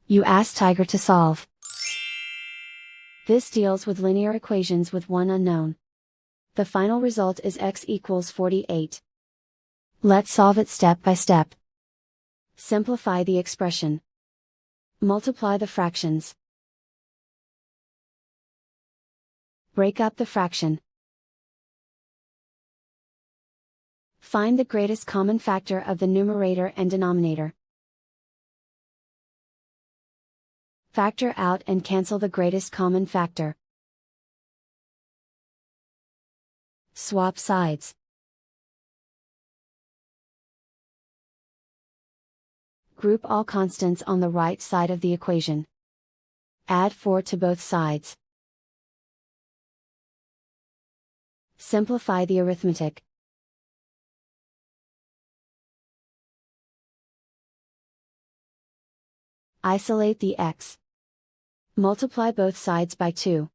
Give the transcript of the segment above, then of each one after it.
You ask Tiger to solve. This deals with linear equations with one unknown. The final result is x equals 48. Let's solve it step by step. Simplify the expression. Multiply the fractions. Break up the fraction. Find the greatest common factor of the numerator and denominator. Factor out and cancel the greatest common factor. Swap sides. Group all constants on the right side of the equation. Add 4 to both sides. Simplify the arithmetic. Isolate the x. Multiply both sides by 2.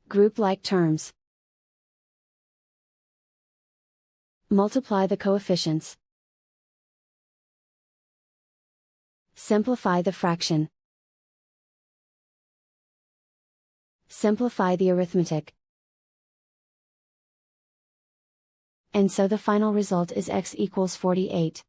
Group like terms. Multiply the coefficients. Simplify the fraction. Simplify the arithmetic. And so the final result is x equals 48.